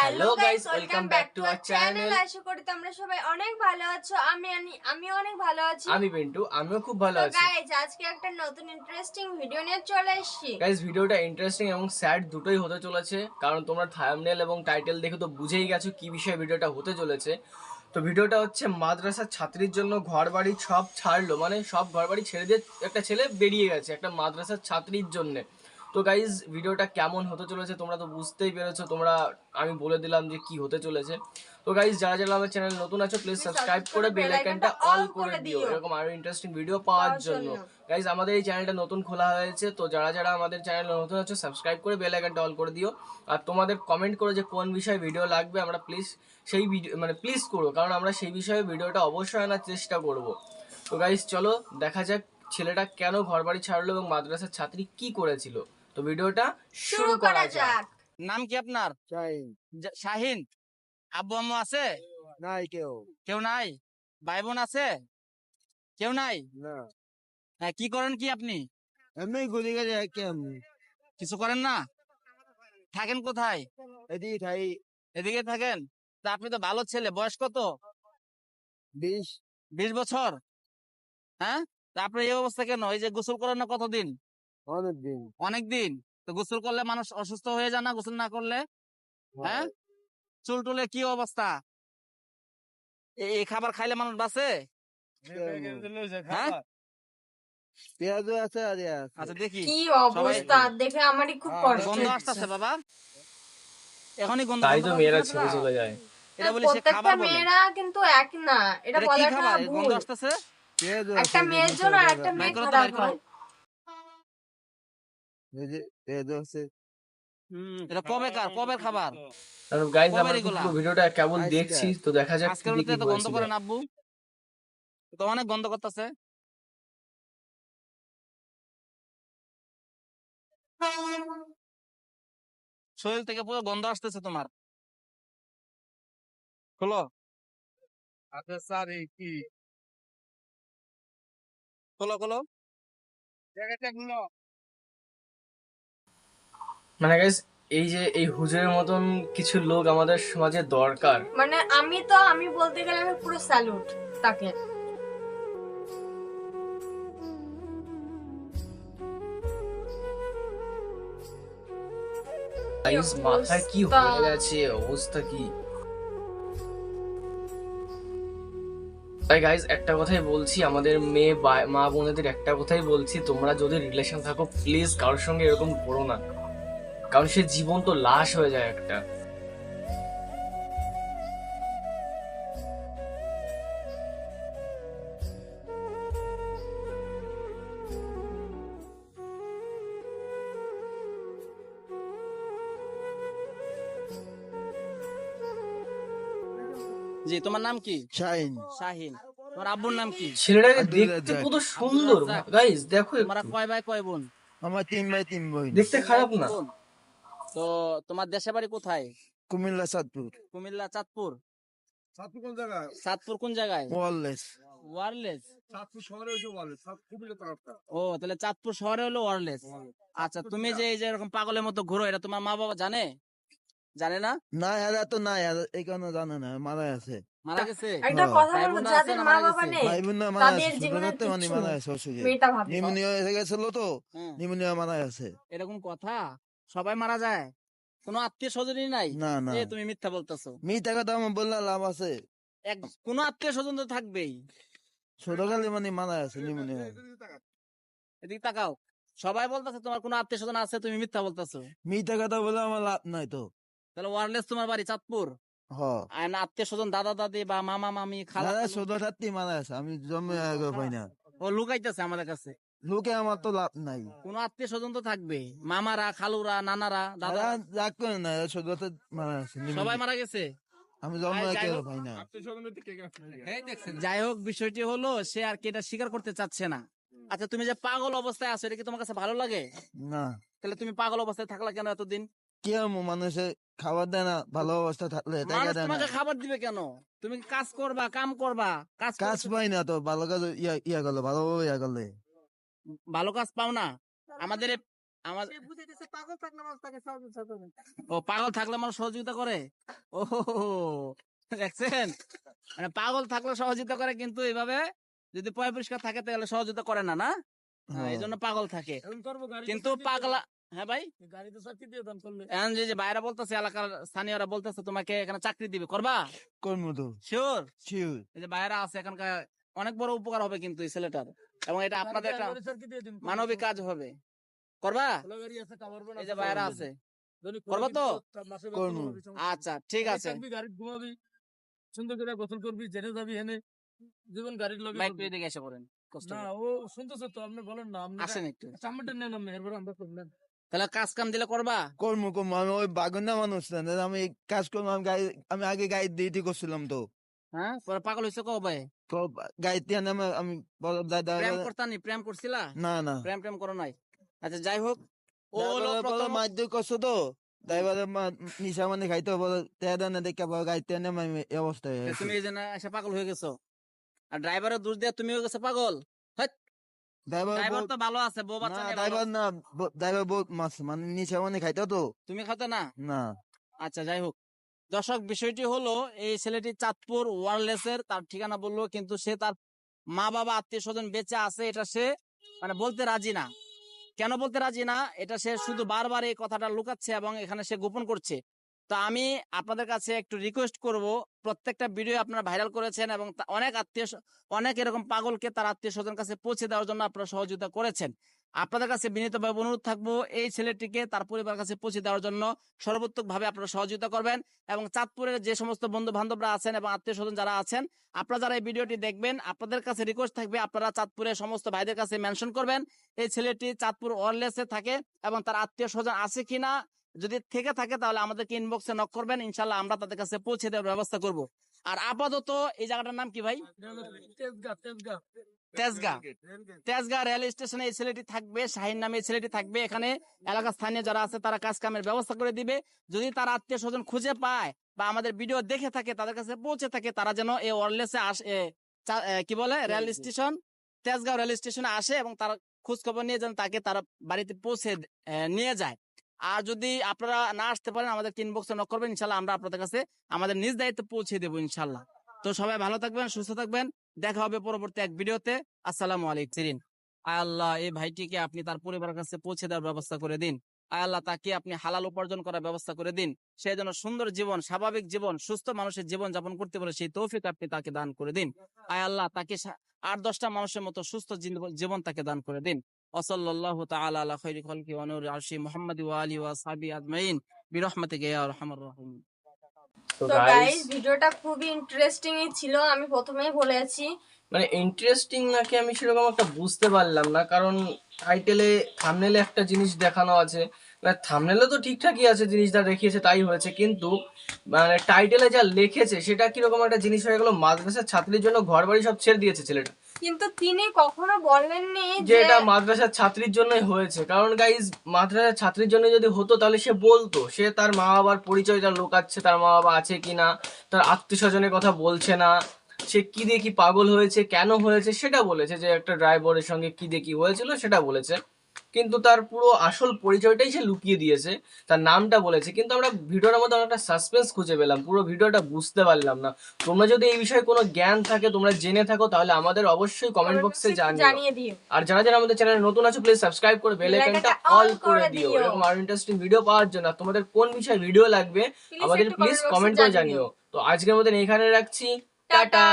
Hello guys, welcome back to our channel. আশা করি তোমরা সবাই অনেক ভালো আছো। আমি অনেক ভালো আছি। আমি পিন্টু, আমিও খুব ভালো তো আছি। গাইস, আজকে একটা নতুন ইন্টারেস্টিং ভিডিও নিয়ে চলে এসেছি। গাইস, ভিডিওটা ইন্টারেস্টিং এবং স্যাড দুটোই হতে চলেছে, কারণ তোমরা থাম্বনেল এবং টাইটেল দেখে তো বুঝেই গেছো কি বিষয়ে ভিডিওটা হতে চলেছে। তো ভিডিওটা হচ্ছে মাদ্রাসার ছাত্রীর জন্য ঘর বাড়ি সব ছাড়লো, মানে সব ঘর বাড়ি ছেড়ে দিয়ে একটা ছেলে বেরিয়ে গেছে একটা মাদ্রাসার ছাত্রীর জন্য। তো গাইজ, ভিডিওটা কেমন হতে চলেছে তোমরা তো বুঝতেই পেরেছো। আমি বলে দিলাম যে কি হতে চলেছে। তো গাইজ, যারা যারা আমার চ্যানেল নতুন আছো প্লিজ সাবস্ক্রাইব করে বেল আইকনটা অল করে দিও এরকম আরো ইন্টারেস্টিং ভিডিও পাওয়ার জন্য। গাইজ, আমাদের এই চ্যানেলটা নতুন খোলা হয়েছে, তো যারা যারা আমাদের চ্যানেল নতুন আছো সাবস্ক্রাইব করে বেল আইকনটা অল করে দিও। আর তোমাদের কমেন্ট করো যে কোন বিষয়ে ভিডিও লাগবে, আমরা প্লিজ সেই ভিডিও প্লিজ করো, কারণ আমরা সেই বিষয়ে ভিডিওটা অবশ্যই আনার চেষ্টা করব। তো গাইজ, চলো দেখা যাক ছেলেটা কেন ঘর বাড়ি ছাড়লো এবং মাদ্রাসার ছাত্রী কি করেছিল। তো ভিডিওটা শুরু করা যাক। নাম কি আপনার? শাহিন। আব্বু আম্মু আছে? নাই কেউ কেউ নাই? ভাই বোন আছে? কেউ নাই? না, হ্যাঁ, কি করেন কি আপনি? এমনি ঘুরে গেছে কেমন কিছু করেন না? থাকেন কোথায়? এদিকে ঠাই এদিকে থাকেন? তা আপনি তো ভালো ছেলে, বয়স কত? 20 20 বছর? হ্যাঁ, তা আপনার এই অবস্থা কেন? এই যে গোসল করেন না কতদিন? অনেকদিন। অনেকদিন। তো গোসল করলে মানুষ অসুস্থ হয়ে যায় না গোসল না করলে? হ্যাঁ, চুল টুলে কি অবস্থা? এই খাবার খাইলে মানুষ বাঁচে? হ্যাঁ, পেঁয়াজ আছে আর আচ্ছা দেখি। কি অবস্থা দেখে আমারই খুব কষ্ট গন্ধ হচ্ছে। আসতেছে বাবা, এখনই গন্ধ। তাই তো গন্ধ মেয়েরা পাচ্ছেন ছেড়ে না? চলে যায়। এটা বলি সে প্রত্যেকটা খাবার বলে। মেয়েরা কিন্তু এক না, এটা এটা কি বলাটা খাবার? ভুল। গন্ধ আসতেছে। পেঁয়াজ একটা মেয়ের জন্য আর একটা মেয়ে বাইর করো তো, খারাপ বাইর করো। হয়। পেঁয়াজ আছে। এটা কবের খাবার? গাইজ, কবের আমরা তো এগুলা? পুরো ভিডিওটা কেবল আজকে। দেখছি, তো দেখা যাক আজকের কি মধ্যে কি এত গন্ধ হয়েছিল। করেন আব্বু? তো অনেক গন্ধ করতেছে। শরীর থেকে পুরো গন্ধ আসতেছে তোমার। খোলো। আচ্ছা স্যার কি খোলো খোলো। জায়গাটা গুলো মানে গাইজ, এই যে এই হুজুরের মতন কিছু লোক আমাদের সমাজে দরকার। মানে আমি বলতে গেলে আমি পুরো স্যালুট তাকে। গাইজ, মাথায় কি অবস্থা। হয়ে গেছে, অবস্থা কি। তাই গাইজ, একটা কথাই বলছি, আমাদের মা বোনেদের একটা কথাই বলছি, তোমরা যদি রিলেশন থাকো প্লিজ কারোর সঙ্গে এরকম করো না, কারণ সে জীবন তো লাশ হয়ে যায় একটা। জি, তোমার নাম কি? শাইন। শাহিন। তোমার আব্বুর নাম কি? ছেলেটাকে আব্দুল দেখতে রাজ্জাক। কত আব্দুল সুন্দর রাজ্জাক। গাইজ, দেখো তোমরা একটু। কয় ভাই কয় বোন? আমার 3 ভাই 3 বোন। দেখতে খারাপ না। বোন। তো তোমার দেশের বাড়ি কোথায়? কুমিল্লা সাতপুর। কুমিল্লা চাঁদপুর। সাতপুর কোন জায়গা? চাঁদপুর কোন জায়গায়? ওয়ারলেস। ওয়ারলেস। সাতপুর শহরে হইছে ওয়ারলেস, কুমিল্লা তারফটা। ও, তাহলে চাঁদপুর শহরে হলো ওয়ারলেস। আচ্ছা, তুমি যে এই যে এরকম পাগলের মতো ঘুরো, এটা তোমার মা বাবা জানে? জানে না? না এরা তো নাই, এই কারণে জানে না, মারা আছে। মারা গেছে? একটা হ্যাঁ। কথা ভাই বলবো, বোনরা আছে যাদের না মা মারা বাবা গেছে? নেই ভাই বোন মারা আছে, তাদের ছোট জীবনে থাকতে মানে কিচ্ছু মারা নেই। আছে অসুখে। মেয়েটা ভাবে নিউমোনিয়া হয়ে গেছিল তো, হ্যাঁ। নিউমোনিয়া মারা আছে। এরকম কথা? সবাই মারা যায়? কোনো আত্মীয় স্বজনই নাই? না না, তুমি মিথ্যা বলতেছো। মিথ্যা কথা আমার বললে লাভ আছে? কোনো আত্মীয় স্বজন তো থাকবেই। ছোটকালে মানে মারা আছে নিউমোনিয়া। এদিকে তাকাও। সবাই বলতেছে তোমার কোনো আত্মীয় স্বজন আছে, তুমি মিথ্যা বলতেছো। মিথ্যা কথা বলে আমার লাভ নাই তো। তাহলে ওয়ারলেস তোমার বাড়ি চাঁদপুর? হ, আর না আত্মীয় স্বজন, দাদা দাদি বা মামা মামি খালা না খালু? ছোট থাকতে মারা আছে, আমি জন্মে আগে পাই না। ও লুকাইতেছে আমাদের কাছে। লোকে আমার তো লাভ নাই। কোনো আত্মীয় স্বজন তো থাকবে, মামারা খালুরা নানারা দাদা। এরা রাগ করে না, এরা ছোট মারা আছে সবাই নিউমোনিয়া। মারা গেছে। আমি জন্ম যাই একে হোক। পাই না। যাই হোক, বিষয়টি হলো সে আর কি এটা স্বীকার করতে চাচ্ছে না। আচ্ছা, তুমি যে পাগল অবস্থায় আছো, এটা কি তোমার কাছে ভালো লাগে? না, তাহলে তুমি পাগল অবস্থায় থাকলা কেন এতদিন? কি আমি মানুষে খাবার দেয় না, ভালো অবস্থা থাকলে টাকা মানুষ দেয় না। তোমাকে খাবার দিবে কেন? তুমি কাজ করবা, কাম করবা। কাজ কাজ পাই না তো, ভালো কাজ ইয়া করলে ভালোভাবে ইয়া করলে। ভালো কাজ পাও না? আমাদের আমার ও পাগল থাকলে মানুষ সহযোগিতা করে। ও দেখছেন, মানে পাগল থাকলে সহযোগিতা করে, কিন্তু এইভাবে যদি পয় পরিষ্কার থাকে তাহলে সহযোগিতা করে না, না? হ্যাঁ, এই জন্য পাগল থাকে। কিন্তু পাগলা, হ্যাঁ ভাই, এখন যে বাইরা বলতেছে, এলাকার স্থানীয়রা বলতেছে তোমাকে এখানে চাকরি দিবে, করবা? কর্ম তো শিওর? শিওর। এই যে বাইরা আছে এখানকার, অনেক বড় উপকার হবে কিন্তু এই ছেলেটার, এবং এটা আপনাদের একটা মানবিক কাজ হবে। করবা? এই যে বাইরা আছে, করবা তো? কর্ম। আচ্ছা ঠিক আছে, সুন্দর করে গোসল করবি, জেনে যাবি হেনে জীবন গাড়ির লগে মাইক চলবি। দিকে এসে পড়েন, কষ্ট না করে। ও শুনতেছে তো, আপনি বলেন না, আপনি আসেন একটু, সামনেটা নেন, আপনি এরপর আমরা করলেন। তাহলে কাজ কাম দিলে করবা? কর্ম কর্ম আমি ওই বাগন্না মানুষ না, আমি কাজ করবো। আমি আগে গাড়ি ডিউটি করছিলাম তো। হ্যাঁ, পরে পাগল হয়েছে কবে? তো গাড়িতে আমি প্রেম করতানি? প্রেম করছিলা? না না প্রেম প্রেম করো নাই? আচ্ছা যাই হোক, ও হলো ড্রাইভারের বলে প্রথম, মারধর করছো তো, ড্রাইভারের নিশা মানে খাইতে বলে তেদা না দেখে আবার গাড়িতে এনে আমি এই অবস্থায় হয়েছে। তুমি এই জন্য এসে পাগল হয়ে গেছো, আর ড্রাইভারের দোষ দিয়ে তুমি হয়ে গেছো পাগল। ড্রাইভার তো ভালো আছে, বউ বাচ্চা নিয়ে ভালো আছে। ড্রাইভার বহুত মাছ মানে নিশা মানে খাইতো তো। তুমি খাতে না? না আচ্ছা যাই হোক, দর্শক বিষয়টি হলো, এই ছেলেটি চাঁদপুর ওয়ারলেসের, তার ঠিকানা বললো, কিন্তু সে তার মা বাবা আত্মীয় স্বজন বেঁচে আছে এটা সে মানে বলতে রাজি না। কেন বলতে রাজি না? এটা সে শুধু বারবার এই কথাটা লুকাচ্ছে এবং এখানে সে গোপন করছে। তো আমি আপনাদের কাছে একটু রিকোয়েস্ট করব, প্রত্যেকটা ভিডিও আপনারা ভাইরাল করেছেন এবং অনেক এরকম পাগলকে তার আত্মীয় স্বজন কাছে পৌঁছে দেওয়ার জন্য আপনারা সহযোগিতা করেছেন। আপনাদের কাছে বিনীতভাবে অনুরোধ থাকবো, এই ছেলেটিকে তার পরিবারের কাছে পৌঁছে দেওয়ার জন্য সর্বোত্তক ভাবে আপনারা সহযোগিতা করবেন, এবং চাঁদপুরের যে সমস্ত বন্ধু বান্ধবরা আছেন এবং আত্মীয় স্বজন যারা আছেন, আপনারা যারা এই ভিডিওটি দেখবেন, আপনাদের কাছে রিকোয়েস্ট থাকবে আপনারা চাঁদপুরের সমস্ত ভাইদের কাছে মেনশন করবেন এই ছেলেটি চাঁদপুর ওয়ারলেসে থাকে এবং তার আত্মীয় স্বজন আছে কিনা। যদি থেকে থাকে তাহলে আমাদেরকে ইনবক্সে নক করবেন, ইনশাল্লাহ আমরা তাদের কাছে পৌঁছে দেওয়ার ব্যবস্থা করব। আর আপাতত এই জায়গাটার নাম কি ভাই? তেজগাঁ। তেজগাঁ রেল স্টেশনে এই ছেলেটি থাকবে, শাহিন নামে এই ছেলেটি থাকবে। এখানে এলাকার স্থানীয় যারা আছে তারা কাজ কামের ব্যবস্থা করে দিবে। যদি তার আত্মীয় স্বজন খুঁজে পায় বা আমাদের ভিডিও দেখে থাকে, তাদের কাছে পৌঁছে থাকে, তারা যেন এই ওয়ারলেসে আসে, কি বলে, রেল স্টেশন, তেজগাঁও রেল স্টেশনে আসে এবং তার খোঁজ খবর নিয়ে যেন তাকে তারা বাড়িতে পৌঁছে নিয়ে যায়। আর যদি আপনারা না আসতে পারেন আমাদের ইনবক্সে নক করবেন, ইনশাল্লাহ আমরা আপনাদের কাছে আমাদের নিজ দায়িত্বে পৌঁছে দেবো ইনশাল্লাহ। তো সবাই ভালো থাকবেন, সুস্থ থাকবেন, দেখা হবে পরবর্তী এক ভিডিওতে। আসসালামু আলাইকুম। আয় আল্লাহ, এই ভাইটিকে আপনি তার পরিবারের কাছে পৌঁছে দেওয়ার ব্যবস্থা করে দিন। আয় আল্লাহ, তাকে আপনি হালাল উপার্জন করার ব্যবস্থা করে দিন। সে যেন সুন্দর জীবন, স্বাভাবিক জীবন, সুস্থ মানুষের জীবন যাপন করতে পারে, সেই তৌফিক আপনি তাকে দান করে দিন। আয় আল্লাহ, তাকে 8-10টা মানুষের মতো সুস্থ জীবন তাকে দান করে দিন। ওয়াসাল্লাল্লাহু তাআলা আলা খাইরি খালকি ওয়া নূরি আরশি মুহাম্মাদ ওয়া আলিহি ওয়া সাহবিহি আজমাইন বিরহমাতিকা ইয়া আরহামার রাহিমিন। তো তো গাইস, গাইস, ভিডিওটা খুবই ইন্টারেস্টিং ছিল, আমি প্রথমেই বলেছি। মানে ইন্টারেস্টিং নাকি আমি সেরকম একটা বুঝতে পারলাম না, কারণ টাইটেলে থাম্বনেলে একটা জিনিস দেখানো আছে, মানে থাম্বনেলে তো ঠিকঠাকই আছে, জিনিসটা দেখিয়েছে তাই হয়েছে, কিন্তু মানে টাইটেলে যা লিখেছে সেটা কিরকম একটা জিনিস হয়ে গেল, মাদ্রাসার ছাত্রীর জন্য ঘর বাড়ি সব ছেড়ে দিয়েছে ছেলেটা। কিন্তু তিনি কখনো বলেননি যে যে এটা মাদ্রাসার ছাত্রীর জন্যই হয়েছে, কারণ গাইজ মাদ্রাসার ছাত্রীর জন্য যদি হতো তাহলে সে বলতো, সে তার মা বাবার পরিচয়টা লুকাচ্ছে, তার মা বাবা আছে কিনা, তার আত্মীয় স্বজনের কথা বলছে না, সে কি দিয়ে কি পাগল হয়েছে, কেন হয়েছে সেটা বলেছে, যে একটা ড্রাইভারের সঙ্গে কি দিয়ে কি হয়েছিল সেটা বলেছে, কিন্তু তার পুরো আসল পরিচয়টাই সে লুকিয়ে দিয়েছে, তার নামটা বলেছে, কিন্তু আমরা ভিডিওর মধ্যে অনেকটা সাসপেন্স খুঁজে পেলাম, পুরো ভিডিওটা বুঝতে পারলাম না। তোমরা যদি এই বিষয়ে কোনো জ্ঞান থাকে, তোমরা জেনে থাকো, তাহলে আমাদের অবশ্যই কমেন্ট বক্সে জানিয়ে দিও। আর যারা যারা আমাদের চ্যানেলে নতুন আছো প্লিজ সাবস্ক্রাইব করে বেল আইকনটা অল করে দিও, এরকম আরো ইন্টারেস্টিং ভিডিও পাওয়ার জন্য। তোমাদের কোন বিষয়ে ভিডিও লাগবে আমাদের প্লিজ কমেন্ট করে জানিও। তো আজকের মতন এখানে রাখছি, টাটা।